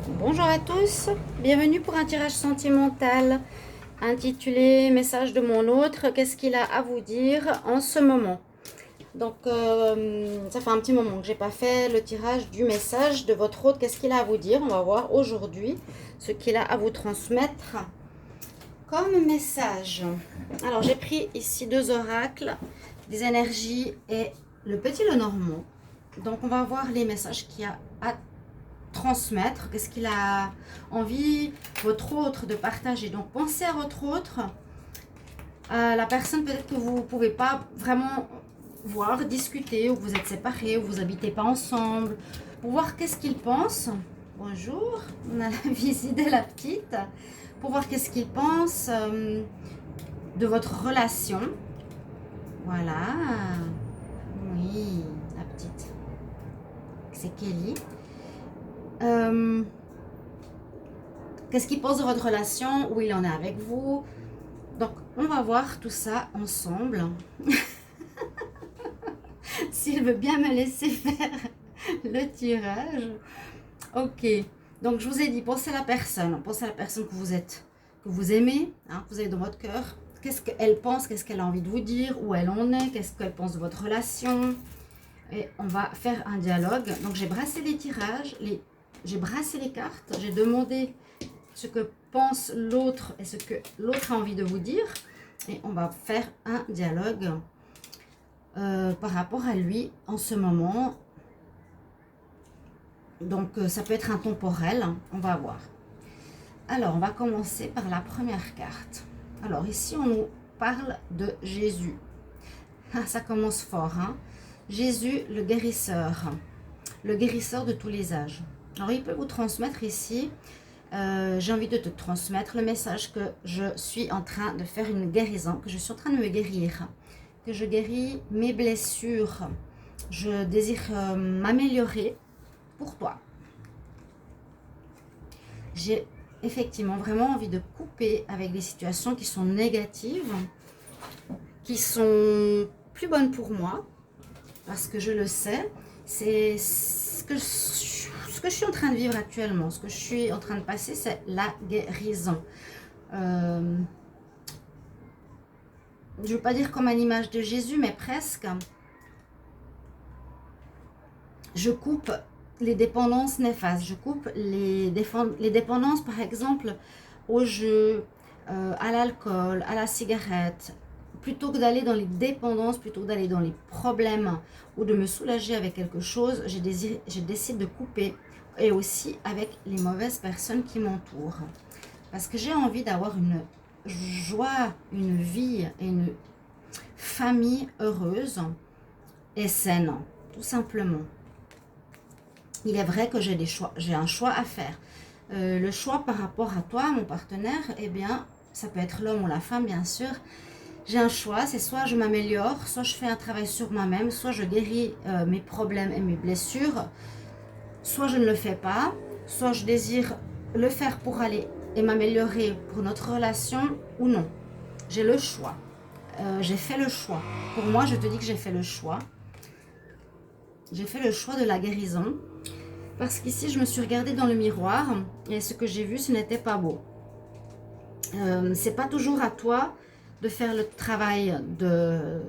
Bonjour à tous, bienvenue pour un tirage sentimental intitulé Message de mon autre, qu'est-ce qu'il a à vous dire en ce moment. Donc ça fait un petit moment que j'ai pas fait le tirage du message de votre autre, qu'est-ce qu'il a à vous dire. On va voir aujourd'hui ce qu'il a à vous transmettre comme message. Alors j'ai pris ici deux oracles, des énergies et le petit Lenormand. Donc on va voir les messages qu'il y a à transmettre, qu'est-ce qu'il a envie, votre autre, de partager. Donc pensez à votre autre, à la personne peut-être que vous ne pouvez pas vraiment voir, discuter, ou vous êtes séparés, ou vous n'habitez pas ensemble, pour voir qu'est-ce qu'il pense. Bonjour, on a la visite de la petite, pour voir qu'est-ce qu'il pense de votre relation. Voilà, oui, la petite, c'est Kelly. Qu'est-ce qu'il pense de votre relation, où il en est avec vous. Donc on va voir tout ça ensemble. S'il veut bien me laisser faire le tirage. Ok, donc je vous ai dit, pensez à la personne que vous êtes, que vous aimez, hein, que vous avez dans votre cœur. Qu'est-ce qu'elle pense, qu'est-ce qu'elle a envie de vous dire, où elle en est, qu'est-ce qu'elle pense de votre relation. Et on va faire un dialogue. Donc j'ai brassé les tirages, j'ai brassé les cartes, j'ai demandé ce que pense l'autre et ce que l'autre a envie de vous dire. Et on va faire un dialogue par rapport à lui en ce moment. Donc ça peut être intemporel, on va voir. Alors on va commencer par la première carte. Alors ici on nous parle de Jésus. Ah, ça commence fort, hein. Jésus le guérisseur de tous les âges. Alors il peut vous transmettre ici, j'ai envie de te transmettre le message que je suis en train de faire une guérison, que je suis en train de me guérir, que je guéris mes blessures. Je désire m'améliorer pour toi. J'ai effectivement vraiment envie de couper avec des situations qui sont négatives, qui sont plus bonnes pour moi, parce que je le sais, c'est ce que je suis en train de vivre actuellement, ce que je suis en train de passer, c'est la guérison. Je ne veux pas dire comme à l'image de Jésus, mais presque. Je coupe les dépendances néfastes, je coupe les dépendances, par exemple, au jeu, à l'alcool, à la cigarette. Plutôt que d'aller dans les dépendances, plutôt que d'aller dans les problèmes ou de me soulager avec quelque chose, je décide de couper, et aussi avec les mauvaises personnes qui m'entourent. Parce que j'ai envie d'avoir une joie, une vie et une famille heureuse et saine, tout simplement. Il est vrai que j'ai un choix à faire. Le choix par rapport à toi, mon partenaire, eh bien, ça peut être l'homme ou la femme, bien sûr. J'ai un choix, c'est soit je m'améliore, soit je fais un travail sur moi-même, soit je guéris mes problèmes et mes blessures, soit je ne le fais pas, soit je désire le faire pour aller et m'améliorer pour notre relation ou non. J'ai le choix. J'ai fait le choix. Pour moi, je te dis que j'ai fait le choix. J'ai fait le choix de la guérison. Parce qu'ici, je me suis regardée dans le miroir et ce que j'ai vu, ce n'était pas beau. C'est pas toujours à toi de faire le travail de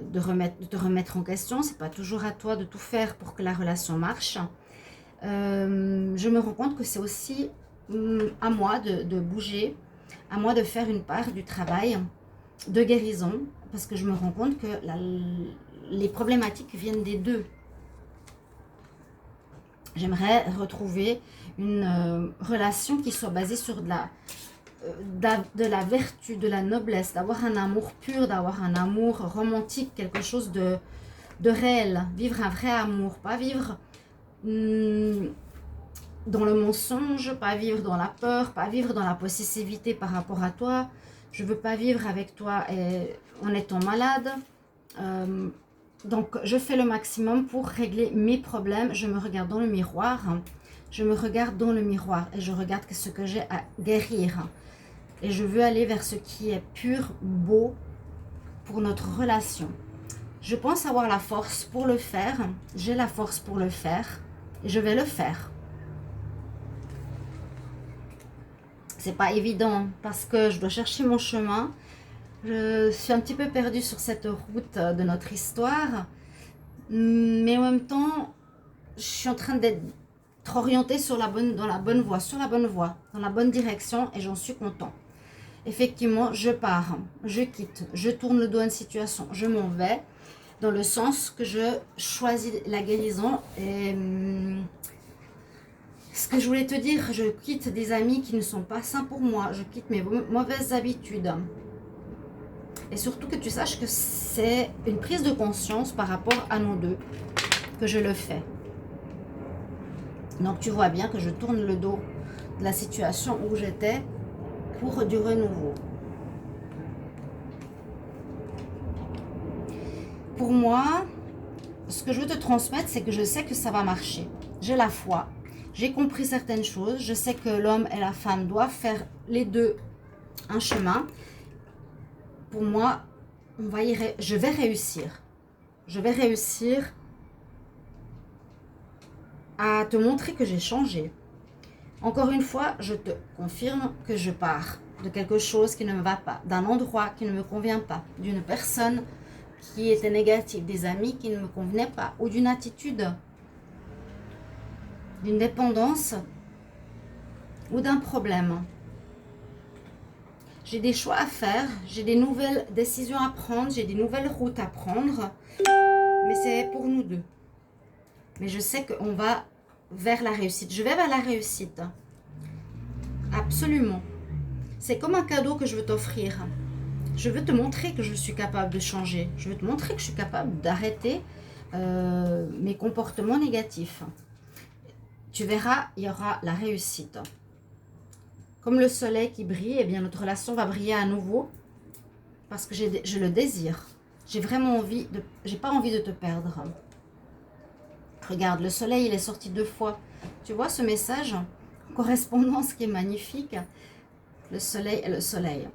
te remettre en question. C'est pas toujours à toi de tout faire pour que la relation marche. Je me rends compte que c'est aussi à moi de bouger, à moi de faire une part du travail de guérison, parce que je me rends compte que les problématiques viennent des deux. J'aimerais retrouver une relation qui soit basée sur de la vertu, de la noblesse, d'avoir un amour pur, d'avoir un amour romantique, quelque chose de réel, vivre un vrai amour, pas vivre dans le mensonge, pas vivre dans la peur, pas vivre dans la possessivité par rapport à toi. Je ne veux pas vivre avec toi en étant malade. Donc, je fais le maximum pour régler mes problèmes. Je me regarde dans le miroir. Je me regarde dans le miroir et je regarde ce que j'ai à guérir. Et je veux aller vers ce qui est pur, beau pour notre relation. Je pense avoir la force pour le faire. J'ai la force pour le faire. Et je vais le faire. C'est pas évident parce que je dois chercher mon chemin. Je suis un petit peu perdue sur cette route de notre histoire, mais en même temps, je suis en train d'être orientée sur dans la bonne voie, dans la bonne direction, et j'en suis content. Effectivement, je pars, je quitte, je tourne le dos à une situation, je m'en vais dans le sens que je choisis la guérison. Et ce que je voulais te dire, je quitte des amis qui ne sont pas sains pour moi, je quitte mes mauvaises habitudes. Et surtout que tu saches que c'est une prise de conscience par rapport à nous deux que je le fais. Donc tu vois bien que je tourne le dos de la situation où j'étais pour du renouveau. Pour moi, ce que je veux te transmettre, c'est que je sais que ça va marcher. J'ai la foi, j'ai compris certaines choses, je sais que l'homme et la femme doivent faire les deux un chemin. Pour moi, je vais réussir. Je vais réussir à te montrer que j'ai changé. Encore une fois, je te confirme que je pars de quelque chose qui ne me va pas, d'un endroit qui ne me convient pas, d'une personne qui était négative, des amis qui ne me convenaient pas, ou d'une attitude, d'une dépendance ou d'un problème. J'ai des choix à faire, j'ai des nouvelles décisions à prendre, j'ai des nouvelles routes à prendre, mais c'est pour nous deux. Mais je sais qu'on va vers la réussite. Je vais vers la réussite. Absolument. C'est comme un cadeau que je veux t'offrir. Je veux te montrer que je suis capable de changer. Je veux te montrer que je suis capable d'arrêter mes comportements négatifs. Tu verras, il y aura la réussite. Comme le soleil qui brille, eh bien notre relation va briller à nouveau parce que je le désire. J'ai vraiment envie de... J'ai pas envie de te perdre. Regarde, le soleil, il est sorti 2 fois. Tu vois ce message? Correspondance qui est magnifique. Le soleil est le soleil.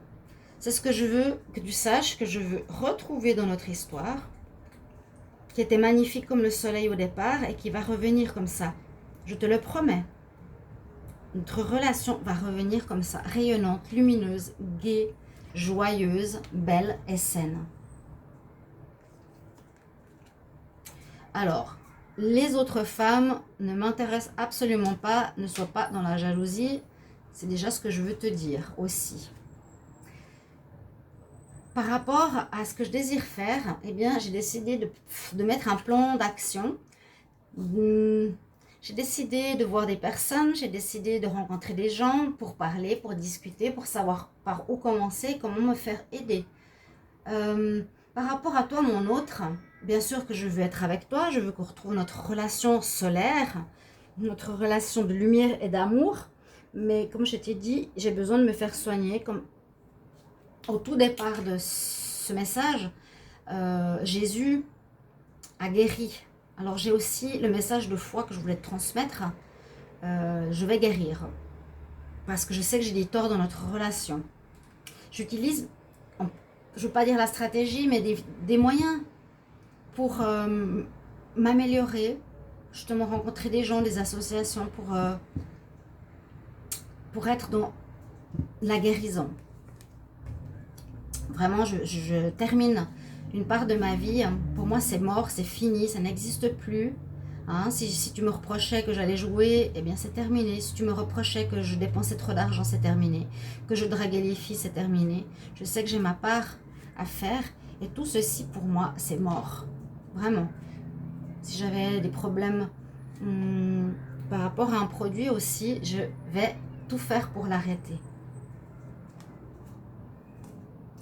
C'est ce que je veux que tu saches, que je veux retrouver dans notre histoire, qui était magnifique comme le soleil au départ et qui va revenir comme ça. Je te le promets. Notre relation va revenir comme ça, rayonnante, lumineuse, gaie, joyeuse, belle et saine. Alors, les autres femmes ne m'intéressent absolument pas, ne sois pas dans la jalousie. C'est déjà ce que je veux te dire aussi. Par rapport à ce que je désire faire, eh bien, j'ai décidé de mettre un plan d'action. J'ai décidé de voir des personnes, j'ai décidé de rencontrer des gens pour parler, pour discuter, pour savoir par où commencer, comment me faire aider. Par rapport à toi, mon autre, bien sûr que je veux être avec toi, je veux qu'on retrouve notre relation solaire, notre relation de lumière et d'amour. Mais comme je t'ai dit, j'ai besoin de me faire soigner. Comme au tout départ de ce message, Jésus a guéri. Alors j'ai aussi le message de foi que je voulais te transmettre. Je vais guérir. Parce que je sais que j'ai des torts dans notre relation. J'utilise, je ne veux pas dire la stratégie, mais des moyens pour m'améliorer. Justement rencontrer des gens, des associations pour être dans la guérison. Vraiment, je termine une part de ma vie. Pour moi, c'est mort, c'est fini, ça n'existe plus. Hein, si tu me reprochais que j'allais jouer, eh bien c'est terminé. Si tu me reprochais que je dépensais trop d'argent, c'est terminé. Que je draguais les filles, c'est terminé. Je sais que j'ai ma part à faire. Et tout ceci, pour moi, c'est mort. Vraiment. Si j'avais des problèmes par rapport à un produit aussi, je vais tout faire pour l'arrêter.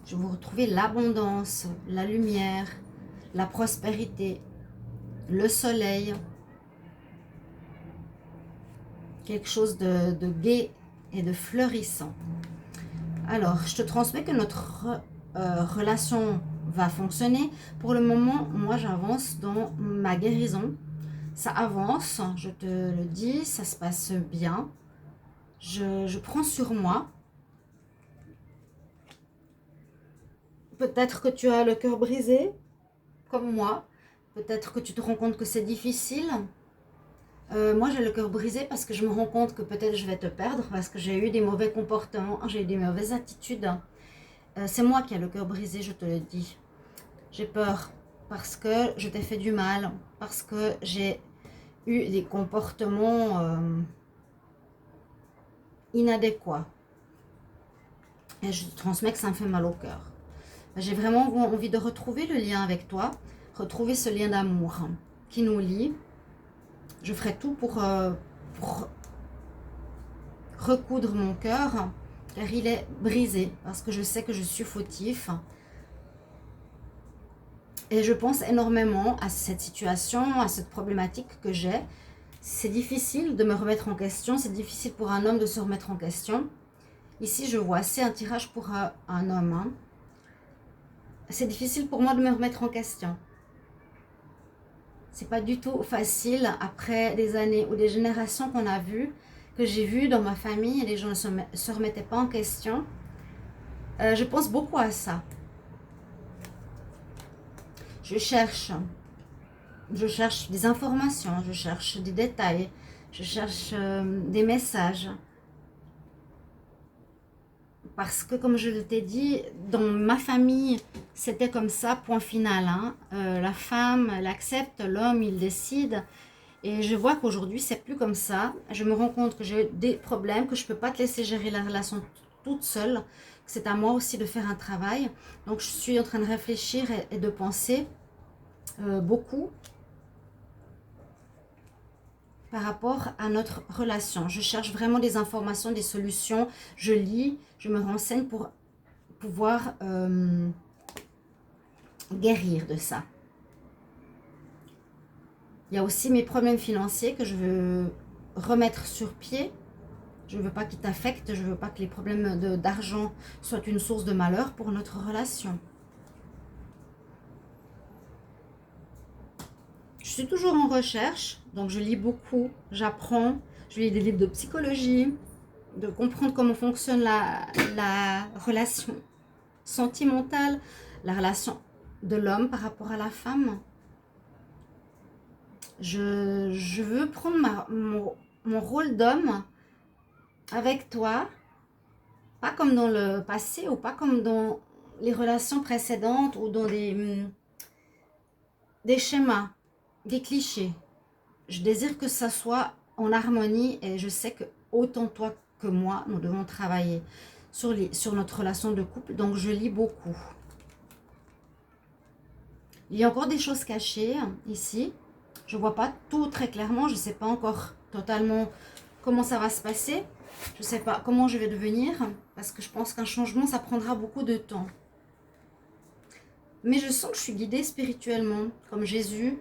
Je vais vous retrouver l'abondance, la lumière, la prospérité, le soleil. Quelque chose de gai et de fleurissant. Alors, je te transmets que notre relation va fonctionner. Pour le moment, moi, j'avance dans ma guérison. Ça avance, je te le dis, ça se passe bien. Je prends sur moi. Peut-être que tu as le cœur brisé, comme moi. Peut-être que tu te rends compte que c'est difficile. Moi, j'ai le cœur brisé parce que je me rends compte que peut-être je vais te perdre parce que j'ai eu des mauvais comportements, j'ai eu des mauvaises attitudes. C'est moi qui ai le cœur brisé, je te le dis. J'ai peur parce que je t'ai fait du mal, parce que j'ai eu des comportements inadéquats. Et je te transmets que ça me fait mal au cœur. J'ai vraiment envie de retrouver le lien avec toi, retrouver ce lien d'amour qui nous lie. Je ferai tout pour recoudre mon cœur, car il est brisé, parce que je sais que je suis fautif. Et je pense énormément à cette situation, à cette problématique que j'ai. C'est difficile de me remettre en question, c'est difficile pour un homme de se remettre en question. Ici, je vois, c'est un tirage pour un homme. Hein. C'est difficile pour moi de me remettre en question. C'est pas du tout facile après des années ou des générations qu'on a vues, que j'ai vues dans ma famille et les gens ne se remettaient pas en question. Je pense beaucoup à ça. Je cherche des informations, je cherche des détails, je cherche des messages. Parce que comme je t'ai dit, dans ma famille, c'était comme ça, point final. Hein. La femme, elle accepte, l'homme, il décide. Et je vois qu'aujourd'hui, c'est plus comme ça. Je me rends compte que j'ai des problèmes, que je ne peux pas te laisser gérer la relation toute seule. C'est à moi aussi de faire un travail. Donc, je suis en train de réfléchir et de penser beaucoup par rapport à notre relation. Je cherche vraiment des informations, des solutions. Je lis, je me renseigne pour pouvoir guérir de ça. Il y a aussi mes problèmes financiers que je veux remettre sur pied. Je ne veux pas qu'ils t'affectent, je ne veux pas que les problèmes d'argent soient une source de malheur pour notre relation. Je suis toujours en recherche, donc je lis beaucoup, j'apprends, je lis des livres de psychologie, de comprendre comment fonctionne la relation sentimentale, la relation de l'homme par rapport à la femme. Je veux prendre mon rôle d'homme avec toi, pas comme dans le passé ou pas comme dans les relations précédentes ou dans des schémas, des clichés. Je désire que ça soit en harmonie et je sais que autant toi que moi, nous devons travailler sur notre relation de couple. Donc, je lis beaucoup. Il y a encore des choses cachées ici. Je ne vois pas tout très clairement. Je ne sais pas encore totalement comment ça va se passer. Je ne sais pas comment je vais devenir. Parce que je pense qu'un changement, ça prendra beaucoup de temps. Mais je sens que je suis guidée spirituellement. Comme Jésus,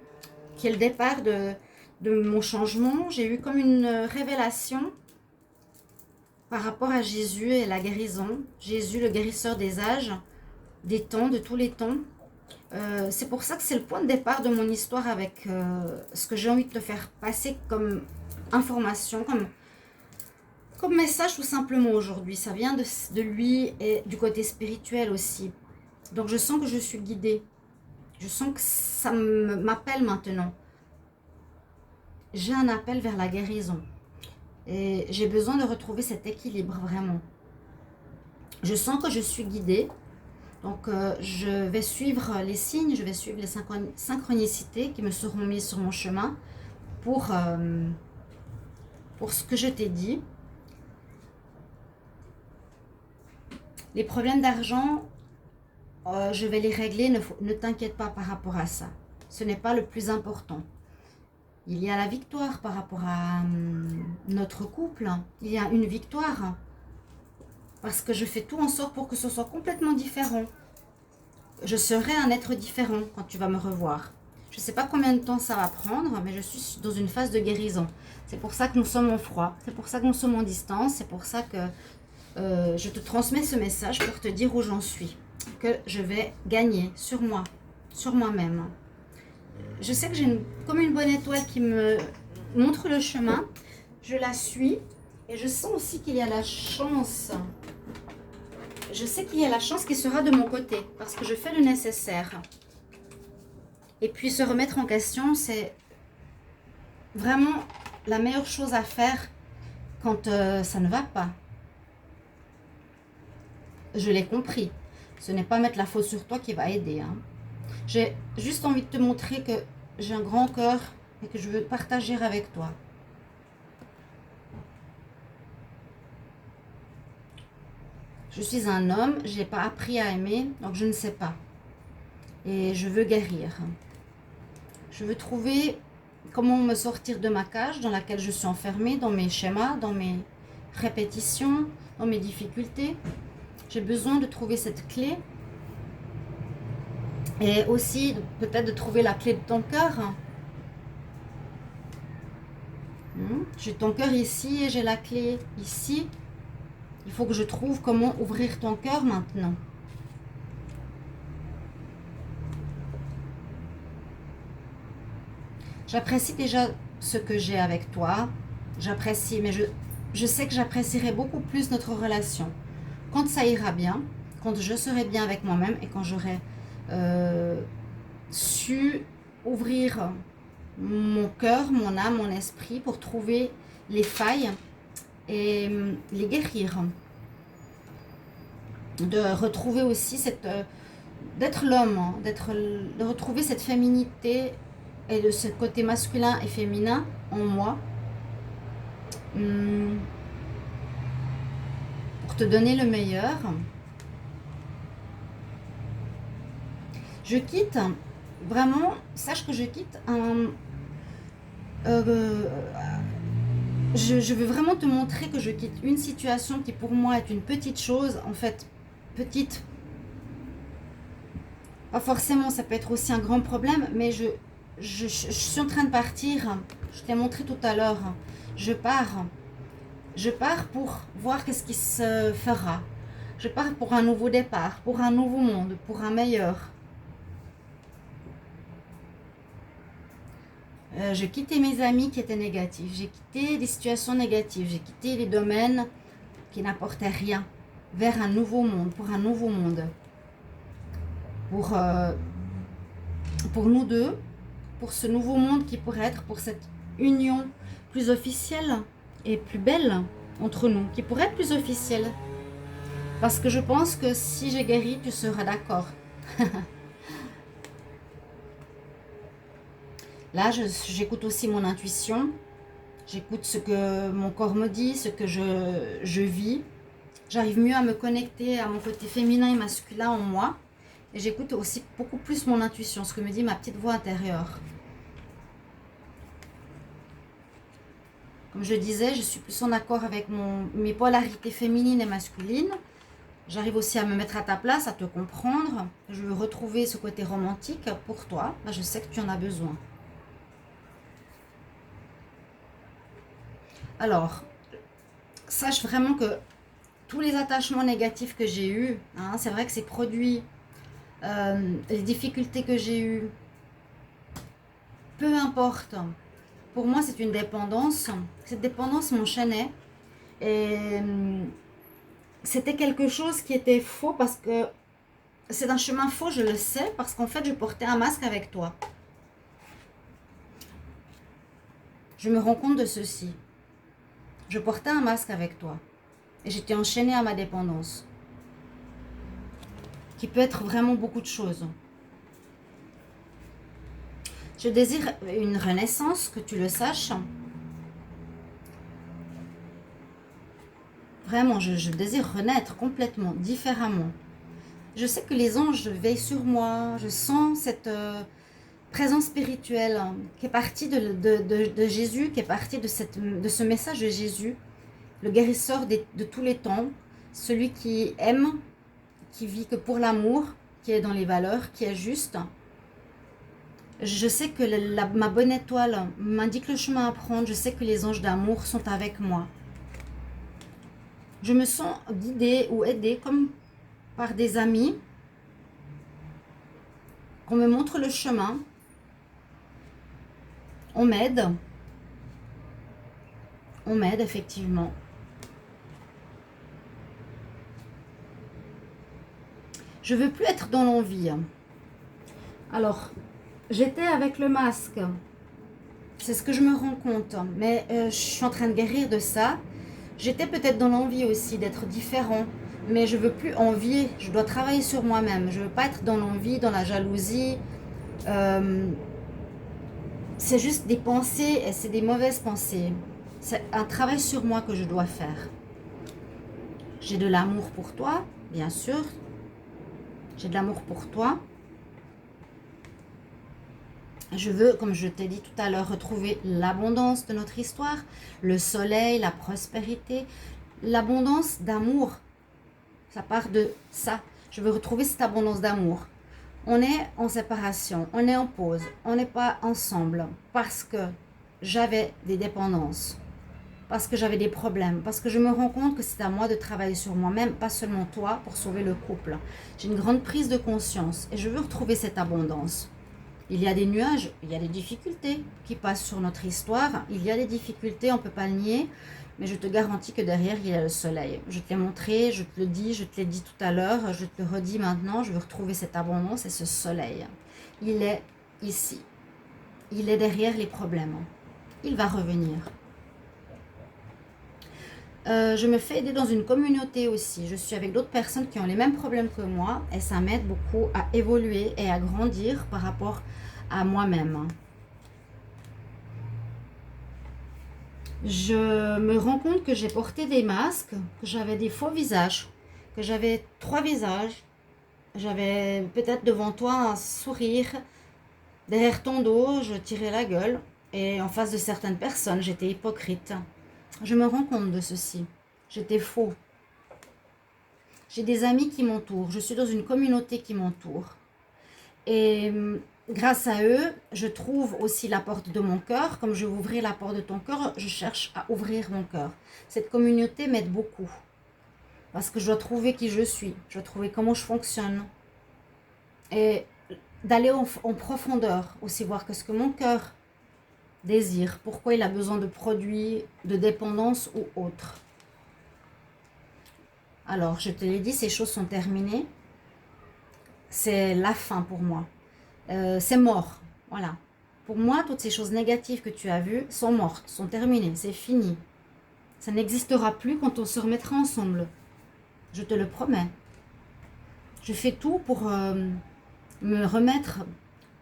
qui est le départ de mon changement. J'ai eu comme une révélation par rapport à Jésus et la guérison. Jésus, le guérisseur des âges, des temps, de tous les temps. C'est pour ça que c'est le point de départ de mon histoire avec ce que j'ai envie de te faire passer comme information, comme message tout simplement aujourd'hui. Ça vient de lui et du côté spirituel aussi. Donc je sens que je suis guidée. Je sens que ça m'appelle maintenant. J'ai un appel vers la guérison. Et j'ai besoin de retrouver cet équilibre vraiment. Je sens que je suis guidée. Donc, je vais suivre les signes, je vais suivre les synchronicités qui me seront mises sur mon chemin pour ce que je t'ai dit. Les problèmes d'argent, je vais les régler, ne t'inquiète pas par rapport à ça. Ce n'est pas le plus important. Il y a la victoire par rapport à notre couple. Il y a une victoire. Parce que je fais tout en sorte pour que ce soit complètement différent. Je serai un être différent quand tu vas me revoir. Je ne sais pas combien de temps ça va prendre, mais je suis dans une phase de guérison. C'est pour ça que nous sommes en froid. C'est pour ça que nous sommes en distance. C'est pour ça que je te transmets ce message pour te dire où j'en suis. Que je vais gagner sur moi, sur moi-même. Je sais que j'ai comme une bonne étoile qui me montre le chemin. Je la suis et je sens aussi qu'il y a la chance. Je sais qu'il y a la chance qui sera de mon côté parce que je fais le nécessaire. Et puis se remettre en question, c'est vraiment la meilleure chose à faire quand ça ne va pas. Je l'ai compris. Ce n'est pas mettre la faute sur toi qui va aider. Hein. J'ai juste envie de te montrer que j'ai un grand cœur et que je veux partager avec toi. Je suis un homme, je n'ai pas appris à aimer, donc je ne sais pas. Et je veux guérir. Je veux trouver comment me sortir de ma cage dans laquelle je suis enfermée, dans mes schémas, dans mes répétitions, dans mes difficultés. J'ai besoin de trouver cette clé. Et aussi, peut-être de trouver la clé de ton cœur. J'ai ton cœur ici et j'ai la clé ici. Il faut que je trouve comment ouvrir ton cœur maintenant. J'apprécie déjà ce que j'ai avec toi. J'apprécie, mais je sais que j'apprécierai beaucoup plus notre relation. Quand ça ira bien, quand je serai bien avec moi-même et quand j'aurai su ouvrir mon cœur, mon âme, mon esprit pour trouver les failles et les guérir. De retrouver aussi cette... d'être l'homme, hein, de retrouver cette féminité et de ce côté masculin et féminin en moi. Pour te donner le meilleur. Je quitte, vraiment, sache que je quitte un... je veux vraiment te montrer que je quitte une situation qui pour moi est une petite chose, en fait, petite. Pas forcément, ça peut être aussi un grand problème, mais je suis en train de partir. Je t'ai montré tout à l'heure. Je pars. Je pars pour voir qu'est-ce qui se fera. Je pars pour un nouveau départ, pour un nouveau monde, pour un meilleur. J'ai quitté mes amis qui étaient négatifs. J'ai quitté des situations négatives. J'ai quitté les domaines qui n'apportaient rien. Vers un nouveau monde, pour un nouveau monde. Pour nous deux, pour ce nouveau monde qui pourrait être, pour cette union plus officielle et plus belle entre nous, qui pourrait être plus officielle. Parce que je pense que si j'ai guéri, tu seras d'accord. Là, j'écoute aussi mon intuition. J'écoute ce que mon corps me dit, ce que je vis. J'arrive mieux à me connecter à mon côté féminin et masculin en moi. Et j'écoute aussi beaucoup plus mon intuition, ce que me dit ma petite voix intérieure. Comme je disais, je suis plus en accord avec mes polarités féminines et masculines. J'arrive aussi à me mettre à ta place, à te comprendre. Je veux retrouver ce côté romantique pour toi. Là, je sais que tu en as besoin. Alors, sache vraiment que tous les attachements négatifs que j'ai eus, hein, c'est vrai que c'est produit, les difficultés que j'ai eues, peu importe. Pour moi, c'est une dépendance. Cette dépendance m'enchaînait. Et c'était quelque chose qui était faux parce que c'est un chemin faux, je le sais, parce qu'en fait, je portais un masque avec toi. Je me rends compte de ceci. Je portais un masque avec toi. Et j'étais enchaînée à ma dépendance. Qui peut être vraiment beaucoup de choses. Je désire une renaissance, que tu le saches. Vraiment, je désire renaître complètement, différemment. Je sais que les anges veillent sur moi. Je sens cette présence spirituelle qui est partie de Jésus, qui est partie de ce message de Jésus, le guérisseur de tous les temps, celui qui aime, qui vit que pour l'amour, qui est dans les valeurs, qui est juste. Je sais que ma bonne étoile m'indique le chemin à prendre. Je sais que les anges d'amour sont avec moi. Je me sens guidée ou aidée comme par des amis. Qu'on me montre le chemin. On m'aide. On m'aide effectivement. Je veux plus être dans l'envie. Alors, j'étais avec le masque. C'est ce que je me rends compte. Mais je suis en train de guérir de ça. J'étais peut-être dans l'envie aussi d'être différent. Mais je veux plus envier. Je dois travailler sur moi-même. Je veux pas être dans l'envie, dans la jalousie. Euh, c'est juste des pensées et c'est des mauvaises pensées. C'est un travail sur moi que je dois faire. J'ai de l'amour pour toi, bien sûr. J'ai de l'amour pour toi. Je veux, comme je t'ai dit tout à l'heure, retrouver l'abondance de notre histoire, le soleil, la prospérité, l'abondance d'amour. Ça part de ça. Je veux retrouver cette abondance d'amour. On est en séparation, on est en pause, on n'est pas ensemble parce que j'avais des dépendances, parce que j'avais des problèmes, parce que je me rends compte que c'est à moi de travailler sur moi-même, pas seulement toi, pour sauver le couple. J'ai une grande prise de conscience et je veux retrouver cette abondance. Il y a des nuages, il y a des difficultés qui passent sur notre histoire, il y a des difficultés, on ne peut pas le nier, mais je te garantis que derrière, il y a le soleil. Je te l'ai montré, je te le dis, je te l'ai dit tout à l'heure, je te le redis maintenant, je veux retrouver cette abondance et ce soleil. Il est ici. Il est derrière les problèmes. Il va revenir. Je me fais aider dans une communauté aussi. Je suis avec d'autres personnes qui ont les mêmes problèmes que moi et ça m'aide beaucoup à évoluer et à grandir par rapport à moi-même. Je me rends compte que j'ai porté des masques, que j'avais des faux visages, que j'avais 3 visages. J'avais peut-être devant toi un sourire, derrière ton dos, je tirais la gueule et en face de certaines personnes, j'étais hypocrite. Je me rends compte de ceci. J'étais faux. J'ai des amis qui m'entourent. Je suis dans une communauté qui m'entoure. Et grâce à eux, je trouve aussi la porte de mon cœur. Comme je vais ouvrir la porte de ton cœur, je cherche à ouvrir mon cœur. Cette communauté m'aide beaucoup. Parce que je dois trouver qui je suis. Je dois trouver comment je fonctionne. Et d'aller en profondeur. Aussi voir qu'est-ce que mon cœur désir, pourquoi il a besoin de produits de dépendance ou autre. Alors, je te l'ai dit, ces choses sont terminées. C'est la fin pour moi. C'est mort. Voilà. Pour moi, toutes ces choses négatives que tu as vues sont mortes, sont terminées, c'est fini. Ça n'existera plus quand on se remettra ensemble. Je te le promets. Je fais tout pour me remettre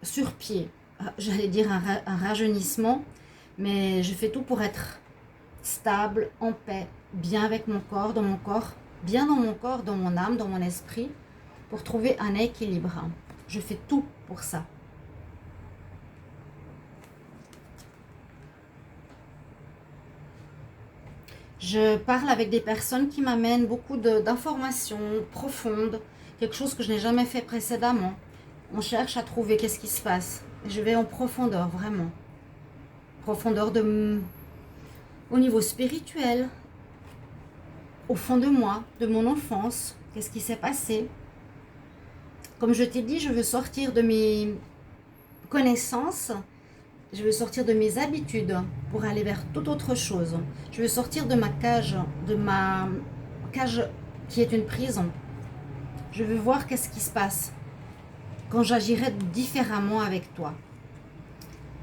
sur pied. J'allais dire un rajeunissement, mais je fais tout pour être stable, en paix, bien avec mon corps, bien dans mon corps, dans mon âme, dans mon esprit, pour trouver un équilibre. Je fais tout pour ça. Je parle avec des personnes qui m'amènent beaucoup d'informations profondes, quelque chose que je n'ai jamais fait précédemment. On cherche à trouver qu'est-ce qui se passe. Je vais en profondeur, vraiment. Profondeur au niveau spirituel, au fond de moi, de mon enfance, qu'est-ce qui s'est passé. Comme je t'ai dit, je veux sortir de mes connaissances, je veux sortir de mes habitudes pour aller vers toute autre chose. Je veux sortir de ma cage qui est une prison. Je veux voir qu'est-ce qui se passe quand j'agirai différemment avec toi.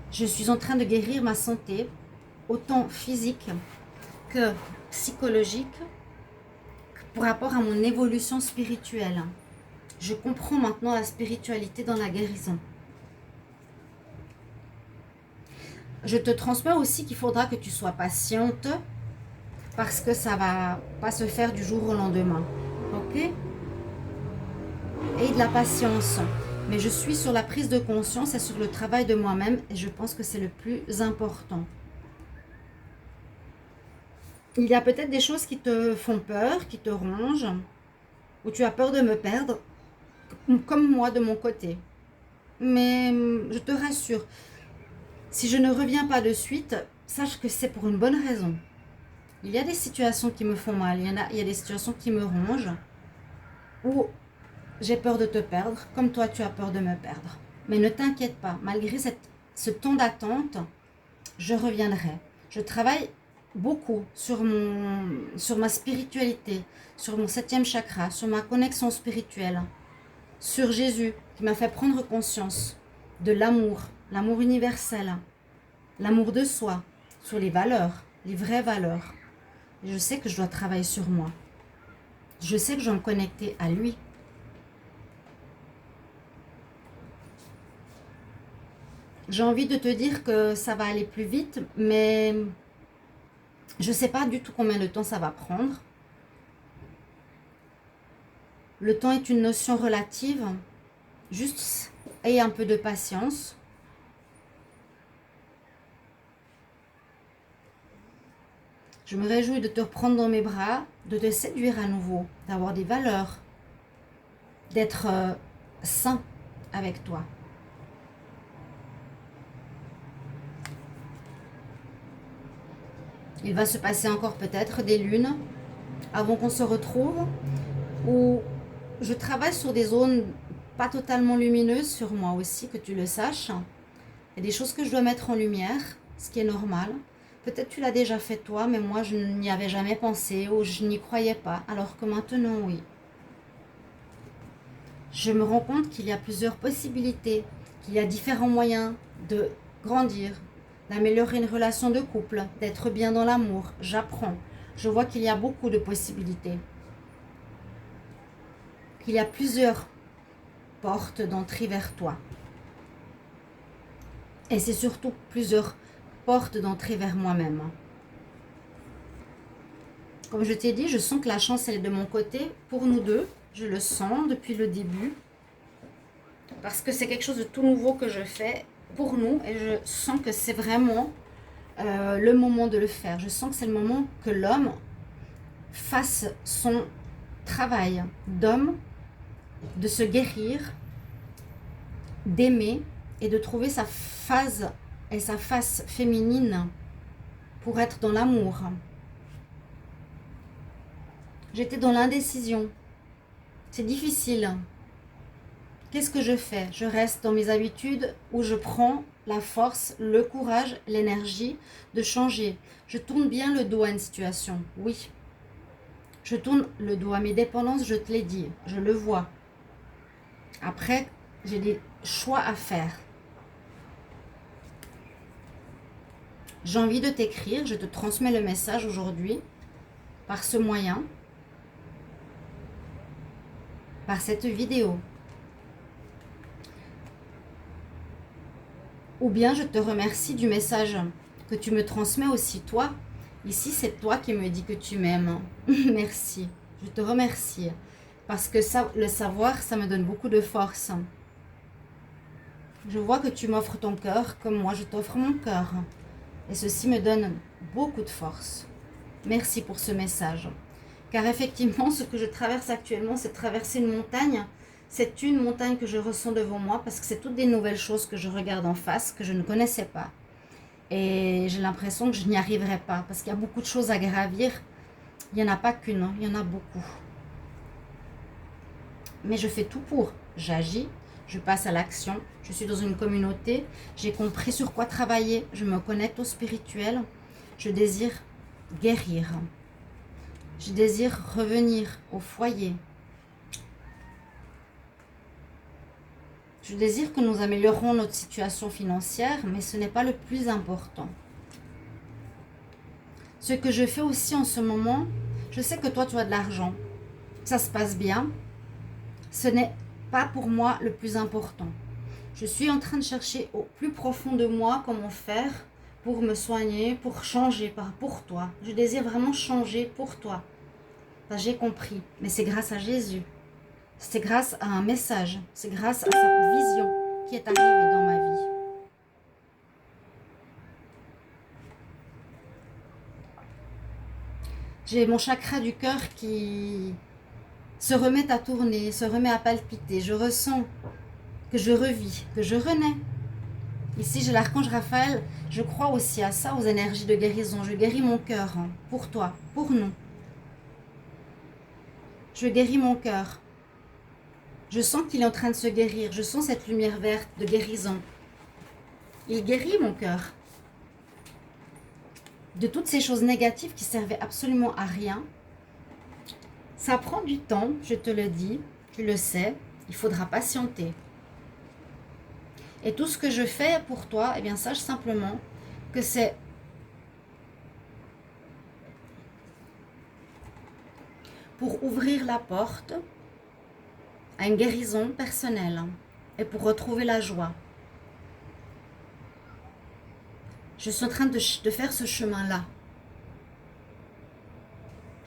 Je suis en train de guérir ma santé, autant physique que psychologique, par rapport à mon évolution spirituelle. Je comprends maintenant la spiritualité dans la guérison. Je te transmets aussi qu'il faudra que tu sois patiente parce que ça ne va pas se faire du jour au lendemain. Ok? Et de la patience. Mais je suis sur la prise de conscience et sur le travail de moi-même et je pense que c'est le plus important. Il y a peut-être des choses qui te font peur, qui te rongent, où tu as peur de me perdre, comme moi de mon côté. Mais je te rassure, si je ne reviens pas de suite, sache que c'est pour une bonne raison. Il y a des situations qui me font mal, il y a des situations qui me rongent, où j'ai peur de te perdre, comme toi tu as peur de me perdre. Mais ne t'inquiète pas, malgré ce temps d'attente, je reviendrai. Je travaille beaucoup sur ma spiritualité, sur mon 7e chakra, sur ma connexion spirituelle, sur Jésus qui m'a fait prendre conscience de l'amour universel. l'amour de soi, sur les valeurs, les vraies valeurs. Et je sais que je dois travailler sur moi. Je sais que je dois me connecter à lui. J'ai envie de te dire que ça va aller plus vite, mais je ne sais pas du tout combien de temps ça va prendre. Le temps est une notion relative. Juste aie un peu de patience. Je me réjouis de te reprendre dans mes bras, de te séduire à nouveau, d'avoir des valeurs, d'être sain avec toi. Il va se passer encore peut-être des lunes avant qu'on se retrouve, où je travaille sur des zones pas totalement lumineuses sur moi aussi, que tu le saches. Il y a des choses que je dois mettre en lumière, ce qui est normal. Peut-être tu l'as déjà fait toi, mais moi je n'y avais jamais pensé ou je n'y croyais pas, alors que maintenant oui. Je me rends compte qu'il y a plusieurs possibilités, qu'il y a différents moyens de grandir, d'améliorer une relation de couple, d'être bien dans l'amour. J'apprends. Je vois qu'il y a beaucoup de possibilités. Qu'il y a plusieurs portes d'entrée vers toi. Et c'est surtout plusieurs portes d'entrée vers moi-même. Comme je t'ai dit, je sens que la chance elle est de mon côté pour nous deux. Je le sens depuis le début. Parce que c'est quelque chose de tout nouveau que je fais pour nous. Et je sens que c'est vraiment le moment de le faire. Je sens que c'est le moment que l'homme fasse son travail d'homme, de se guérir, d'aimer et de trouver sa phase et sa face féminine pour être dans l'amour. J'étais dans l'indécision. C'est difficile. Qu'est-ce que je fais? Je reste dans mes habitudes ou je prends la force, le courage, l'énergie de changer. Je tourne bien le dos à une situation, oui. Je tourne le dos à mes dépendances, je te l'ai dit, je le vois. Après, j'ai des choix à faire. J'ai envie de t'écrire, je te transmets le message aujourd'hui par ce moyen, par cette vidéo. Ou bien je te remercie du message que tu me transmets aussi toi. Ici, c'est toi qui me dis que tu m'aimes. Merci, je te remercie. Parce que ça, le savoir, ça me donne beaucoup de force. Je vois que tu m'offres ton cœur comme moi je t'offre mon cœur. Et ceci me donne beaucoup de force. Merci pour ce message. Car effectivement, ce que je traverse actuellement, c'est traverser une montagne. C'est une montagne que je ressens devant moi parce que c'est toutes des nouvelles choses que je regarde en face, que je ne connaissais pas. Et j'ai l'impression que je n'y arriverai pas parce qu'il y a beaucoup de choses à gravir. Il n'y en a pas qu'une, il y en a beaucoup. Mais je fais tout pour. J'agis, je passe à l'action. Je suis dans une communauté. J'ai compris sur quoi travailler. Je me connecte au spirituel. Je désire guérir. Je désire revenir au foyer. Je désire que nous améliorons notre situation financière, mais ce n'est pas le plus important. Ce que je fais aussi en ce moment, je sais que toi, tu as de l'argent. Ça se passe bien. Ce n'est pas pour moi le plus important. Je suis en train de chercher au plus profond de moi comment faire pour me soigner, pour changer pour toi. Je désire vraiment changer pour toi. J'ai compris, mais c'est grâce à Jésus. C'est grâce à un message, c'est grâce à sa vision qui est arrivée dans ma vie. J'ai mon chakra du cœur qui se remet à tourner, se remet à palpiter. Je ressens que je revis, que je renais. Ici, j'ai l'archange Raphaël. Je crois aussi à ça, aux énergies de guérison. Je guéris mon cœur pour toi, pour nous. Je guéris mon cœur. Je sens qu'il est en train de se guérir. Je sens cette lumière verte de guérison. Il guérit mon cœur. De toutes ces choses négatives qui servaient absolument à rien. Ça prend du temps, je te le dis. Tu le sais. Il faudra patienter. Et tout ce que je fais pour toi, eh bien, sache simplement que c'est pour ouvrir la porte à une guérison personnelle et pour retrouver la joie. Je suis en train de faire ce chemin-là.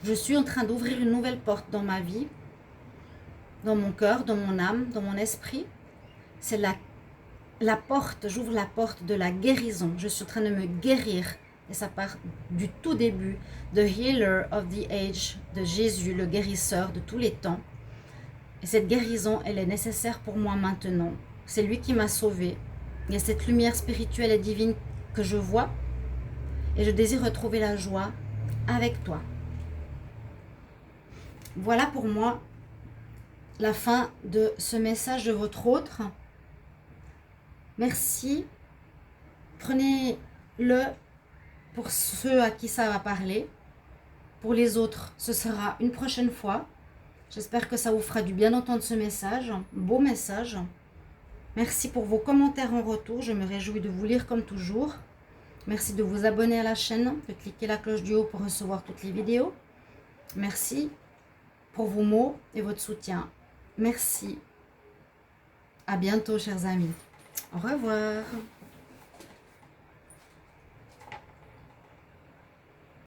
Je suis en train d'ouvrir une nouvelle porte dans ma vie, dans mon cœur, dans mon âme, dans mon esprit. C'est la porte, j'ouvre la porte de la guérison. Je suis en train de me guérir. Et ça part du tout début. The Healer of the Age de Jésus, le guérisseur de tous les temps. Et cette guérison, elle est nécessaire pour moi maintenant. C'est lui qui m'a sauvée. Il y a cette lumière spirituelle et divine que je vois. Et je désire retrouver la joie avec toi. Voilà pour moi la fin de ce message de votre autre. Merci. Prenez-le pour ceux à qui ça va parler. Pour les autres, ce sera une prochaine fois. J'espère que ça vous fera du bien d'entendre ce message. Beau message. Merci pour vos commentaires en retour. Je me réjouis de vous lire comme toujours. Merci de vous abonner à la chaîne, de cliquer la cloche du haut pour recevoir toutes les vidéos. Merci pour vos mots et votre soutien. Merci. À bientôt, chers amis. Au revoir.